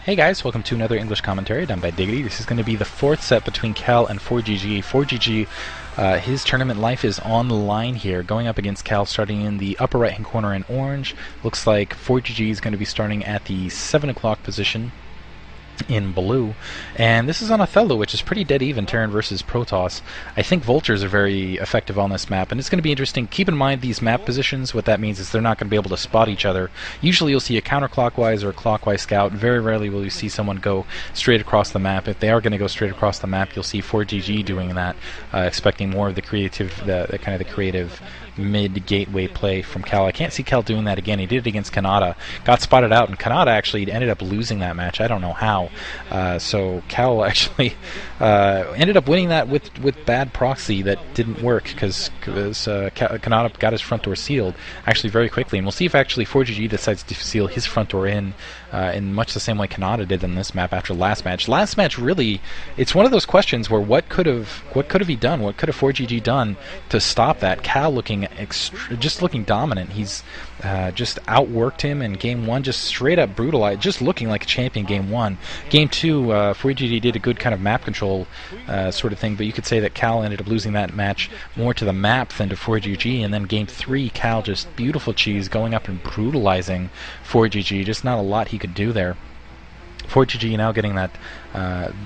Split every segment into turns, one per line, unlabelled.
Hey guys, welcome to another English commentary done by Diggity. This is going to be the fourth set between Cal and Forgg. Forgg, his tournament life is on the line here, going up against Cal, starting in the upper right-hand corner in orange. Looks like Forgg is going to be starting at the 7 o'clock position in blue, and this is on Othello, which is pretty dead even, Terran versus Protoss. I think Vultures are very effective on this map, and it's going to be interesting. Keep in mind these map positions. What that means is they're not going to be able to spot each other. Usually you'll see a counterclockwise or a clockwise scout. Very rarely will you see someone go straight across the map. If they are going to go straight across the map, you'll see Forgg doing that, expecting more of the creative, the kind of the creative mid-gateway play from Cal. I can't see Cal doing that again. He did it against Kanata, got spotted out, and Kanata actually ended up losing that match. I don't know how. So Cal actually ended up winning that with bad proxy that didn't work because Kanata got his front door sealed actually very quickly, and we'll see if actually Forgg decides to seal his front door in much the same way Kanata did in this map after last match. Last match, really, it's one of those questions where what could have he done? What could have Forgg done to stop that? Cal looking just looking dominant. He's just outworked him in game one, just straight up brutalized, just looking like a champion game one. Game two, Forgg did a good kind of map control sort of thing, but you could say that Cal ended up losing that match more to the map than to Forgg. And then game three, Cal just beautiful cheese, going up and brutalizing Forgg. Just not a lot he could do there. Forgg now getting that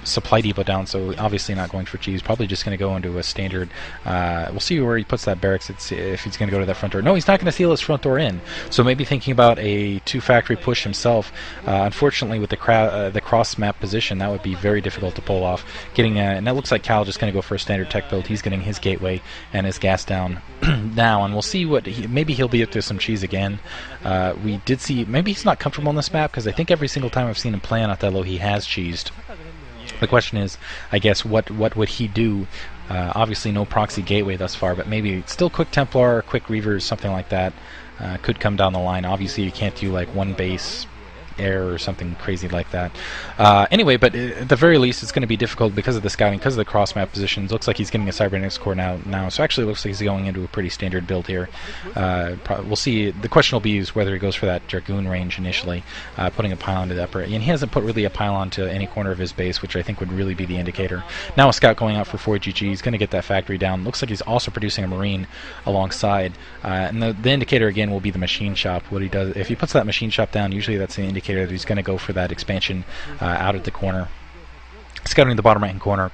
supply depot down, so obviously not going for cheese, probably just going to go into a standard. We'll see where he puts that barracks, if he's going to go to that front door. No, he's not going to seal his front door in, so maybe thinking about a two-factory push himself. Unfortunately, with the cross map position, that would be very difficult to pull off. And that looks like Cal just going to go for a standard tech build. He's getting his gateway and his gas down now, and we'll see what maybe he'll be up to some cheese again. We did see, maybe he's not comfortable on this map, because I think every single time I've seen him play on Othello, he has cheesed. The question is, I guess, what would he do? Obviously no proxy gateway thus far, but maybe still quick Templar, quick Reavers, something like that could come down the line. Obviously you can't do like one base air or something crazy like that. Anyway, but at the very least it's going to be difficult because of the scouting, because of the cross map positions. Looks like he's getting a cybernetics core now, so actually looks like he's going into a pretty standard build here. We'll see. The question will be is whether he goes for that Dragoon range initially, putting a pylon to the upper, and he hasn't put really a pylon to any corner of his base, which I think would really be the indicator. Now a scout going out for Forgg. He's going to get that factory down. Looks like he's also producing a marine alongside, and the indicator again will be the machine shop. What he does, if he puts that machine shop down, usually that's the indicator that he's going to go for that expansion out at the corner. Scouting the bottom right hand corner,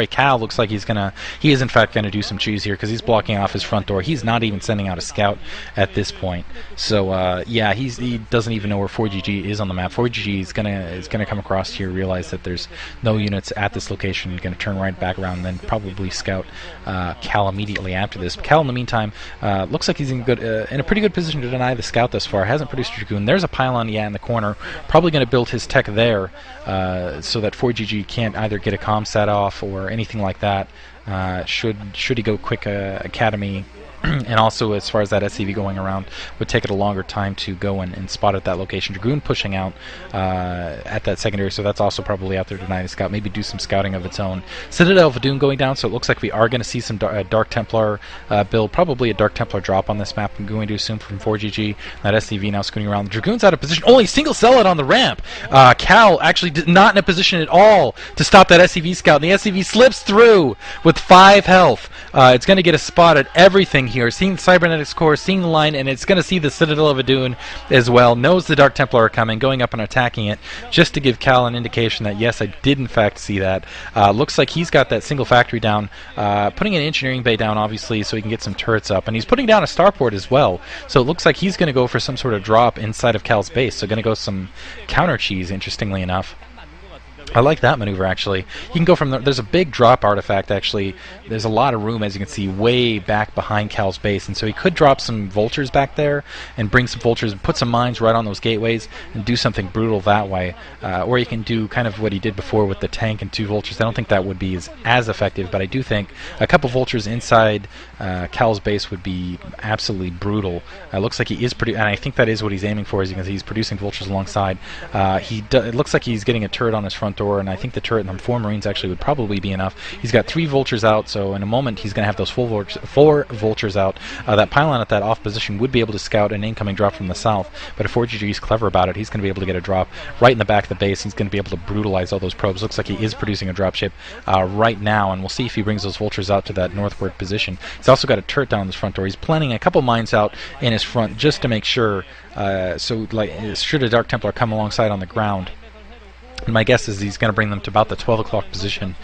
Cal looks like he is in fact going to do some cheese here, because he's blocking off his front door. He's not even sending out a scout at this point. So yeah, he doesn't even know where Forgg is on the map. Forgg is gonna come across here, realize that there's no units at this location, going to turn right back around, and then probably scout Cal immediately after this. Cal in the meantime looks like he's in a pretty good position to deny the scout thus far. Hasn't produced a Dragoon. There's a pylon, in the corner. Probably going to build his tech there so that Forgg can't either get a ComSat off or anything like that. Should he go quick Academy, and also as far as that SCV going around, would take it a longer time to go and spot at that location. Dragoon pushing out at that secondary, so that's also probably out there to deny the scout, maybe do some scouting of its own. Citadel of Doom going down, so it looks like we are going to see some Dark Templar build, probably a Dark Templar drop on this map. I'm going to assume from Forgg. That SCV now scooting around. Dragoon's out of position. Only single sellout on the ramp. Cal actually not in a position at all to stop that SCV scout, and the SCV slips through with 5 health. It's going to get a spot at everything here, seeing the cybernetics core, seeing the line, and it's going to see the Citadel of Adun as well. Knows the Dark Templar are coming, going up and attacking it, just to give Cal an indication that yes, I did in fact see that. Looks like he's got that single factory down, putting an engineering bay down obviously so he can get some turrets up, and he's putting down a starport as well, so it looks like he's going to go for some sort of drop inside of Cal's base, so going to go some counter cheese, interestingly enough. I like that maneuver, actually. You can go from there's a big drop artifact, actually. There's a lot of room, as you can see, way back behind Cal's base, and so he could drop some vultures back there and bring some vultures and put some mines right on those gateways and do something brutal that way. Or he can do kind of what he did before with the tank and 2 vultures. I don't think that would be as effective, but I do think a couple vultures inside Cal's base would be absolutely brutal. Looks like he is and I think that is what he's aiming for, as you can see, he's producing vultures alongside. It looks like he's getting a turret on his front door, and I think the turret and 4 Marines actually would probably be enough. He's got 3 Vultures out, so in a moment he's going to have those 4 Vultures out. That pylon at that off position would be able to scout an incoming drop from the south, but if Forgg is clever about it, he's going to be able to get a drop right in the back of the base. He's going to be able to brutalize all those probes. Looks like he is producing a dropship right now, and we'll see if he brings those Vultures out to that northward position. He's also got a turret down his front door. He's planting a couple mines out in his front just to make sure, so like should a Dark Templar come alongside on the ground. And my guess is he's going to bring them to about the 12 o'clock position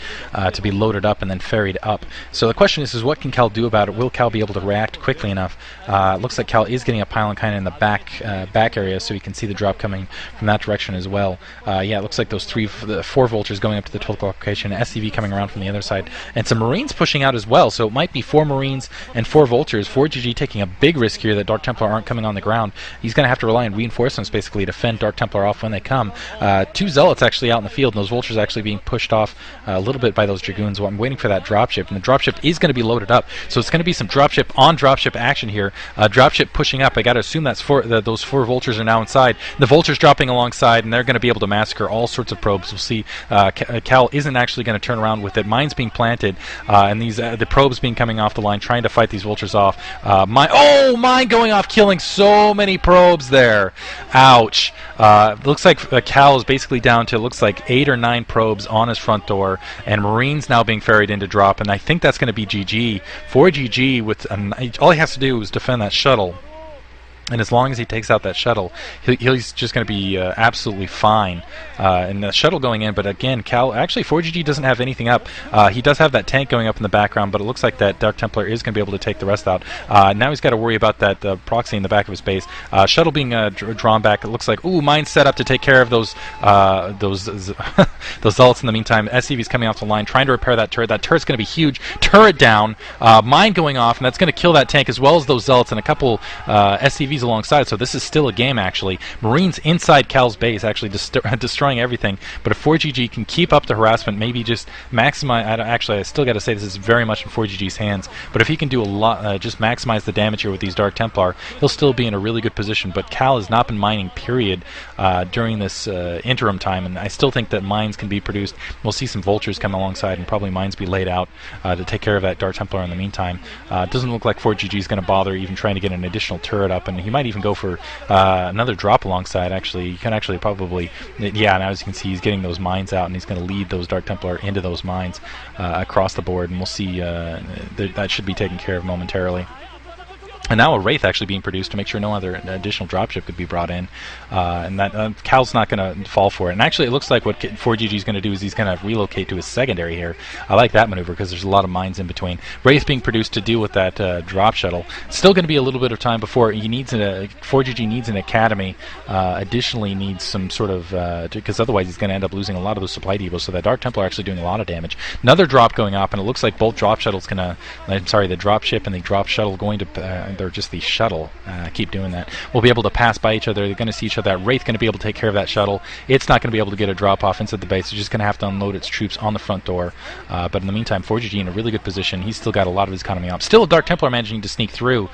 to be loaded up and then ferried up. So the question is what can Cal do about it? Will Cal be able to react quickly enough? Looks like Cal is getting a pylon kind of in the back area, so you can see the drop coming from that direction as well. Yeah, it looks like those 4 Vultures going up to the 12 o'clock location, SCV coming around from the other side, and some Marines pushing out as well. So it might be 4 Marines and 4 Vultures. Forgg taking a big risk here that Dark Templar aren't coming on the ground. He's going to have to rely on reinforcements basically to fend Dark Templar off when they come. 2 Zealots actually out in the field, and those Vultures actually being pushed off a little bit by those Dragoons. Well, I'm waiting for that dropship, and the dropship is going to be loaded up, so it's going to be some dropship on dropship action here. Dropship pushing up. I got to assume that's those 4 Vultures are now inside. The Vultures dropping alongside, and they're going to be able to massacre all sorts of probes. We'll see. Cal isn't actually going to turn around with it. Mines being planted, and these the probes being coming off the line, trying to fight these Vultures off. Mine going off, killing so many probes there. Ouch. Looks like Cal is basically down to, looks like 8 or 9 probes on his front door, and Marines now being ferried into drop, and I think that's going to be GG. For GG, with all he has to do is defend that shuttle. And as long as he takes out that shuttle, he's just going to be absolutely fine. And the shuttle going in, but again, actually, Forgg doesn't have anything up. He does have that tank going up in the background, but it looks like that Dark Templar is going to be able to take the rest out. Now he's got to worry about that proxy in the back of his base. Shuttle being drawn back. It looks like, mines set up to take care of those Zealots in the meantime. SCV's coming off the line, trying to repair that turret. That turret's going to be huge. Turret down. Mine going off, and that's going to kill that tank as well as those Zealots and a couple SCVs alongside, so this is still a game actually. Marines inside Cal's base actually destroying everything, but if Forgg can keep up the harassment, maybe just maximize, I still got to say this is very much in Forgg's hands, but if he can do a lot, just maximize the damage here with these Dark Templar, he'll still be in a really good position. But Cal has not been mining period during this interim time, and I still think that mines can be produced. We'll see some Vultures come alongside and probably mines be laid out to take care of that Dark Templar in the meantime. It doesn't look like Forgg is going to bother even trying to get an additional turret up, and he might even go for another drop alongside. Actually, you can actually probably, yeah, now as you can see, he's getting those mines out, and he's going to lead those Dark Templar into those mines across the board, and we'll see that should be taken care of momentarily. And now a Wraith actually being produced to make sure no other additional dropship could be brought in, and that Cal's not going to fall for it. And actually, it looks like what Forgg is going to do is he's going to relocate to his secondary here. I like that maneuver because there's a lot of mines in between. Wraith being produced to deal with that drop shuttle. Still going to be a little bit of time before he needs Forgg needs an academy. Additionally, needs some sort of because otherwise he's going to end up losing a lot of those supply depots. So that Dark Templar actually doing a lot of damage. Another drop going up, and it looks like both drop shuttles the dropship and the drop shuttle going to. They're just the shuttle. Keep doing that. We'll be able to pass by each other. They're going to see each other. That Wraith going to be able to take care of that shuttle. It's not going to be able to get a drop off inside the base. It's just going to have to unload its troops on the front door. But in the meantime, Forgg in a really good position. He's still got a lot of his economy up. Still a Dark Templar managing to sneak through.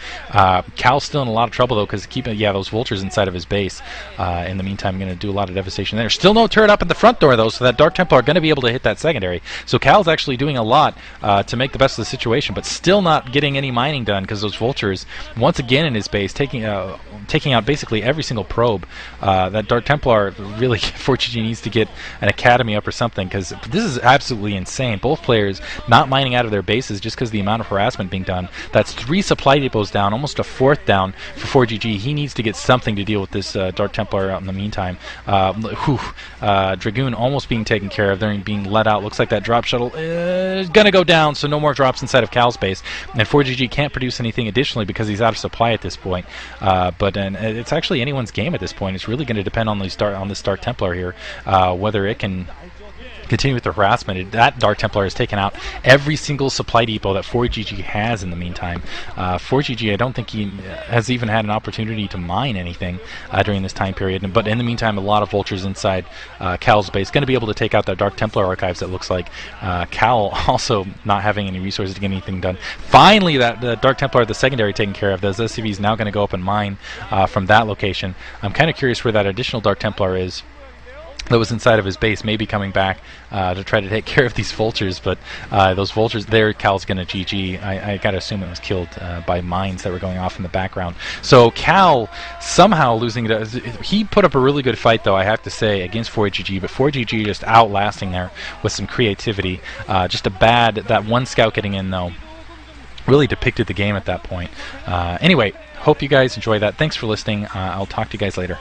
Cal's still in a lot of trouble though because keeping those Vultures inside of his base. In the meantime, going to do a lot of devastation there. Still no turret up at the front door though, so that Dark Templar are going to be able to hit that secondary. So Cal's actually doing a lot to make the best of the situation, but still not getting any mining done because those Vultures once again in his base taking out basically every single probe. That Dark Templar really, Forgg needs to get an academy up or something because this is absolutely insane. Both players not mining out of their bases just because of the amount of harassment being done. That's 3 supply depots down, almost a 4th down for Forgg. He needs to get something to deal with this Dark Templar out in the meantime. Dragoon almost being taken care of. They're being let out. Looks like that drop shuttle is going to go down, so no more drops inside of Cal's base. And Forgg can't produce anything additionally because he's out of supply at this point. But it's actually anyone's game at this point. It's really going to depend on this Dark Templar here, whether it can continue with the harassment. That Dark Templar has taken out every single supply depot that Forgg has in the meantime. Forgg, I don't think he has even had an opportunity to mine anything during this time period. But in the meantime, a lot of Vultures inside Cal's base. Going to be able to take out that Dark Templar archives, it looks like. Cal also not having any resources to get anything done. Finally, the Dark Templar, the secondary, taken care of. Those SCVs now going to go up and mine from that location. I'm kind of curious where that additional Dark Templar is. that was inside of his base, maybe coming back to try to take care of these vultures, but those vultures there, Cal's gonna GG. I gotta assume it was killed by mines that were going off in the background. So Cal somehow losing it. He put up a really good fight, though, I have to say, against Forgg, but Forgg just outlasting there with some creativity. Just that one scout getting in, though, really depicted the game at that point. Anyway, hope you guys enjoy that. Thanks for listening. I'll talk to you guys later.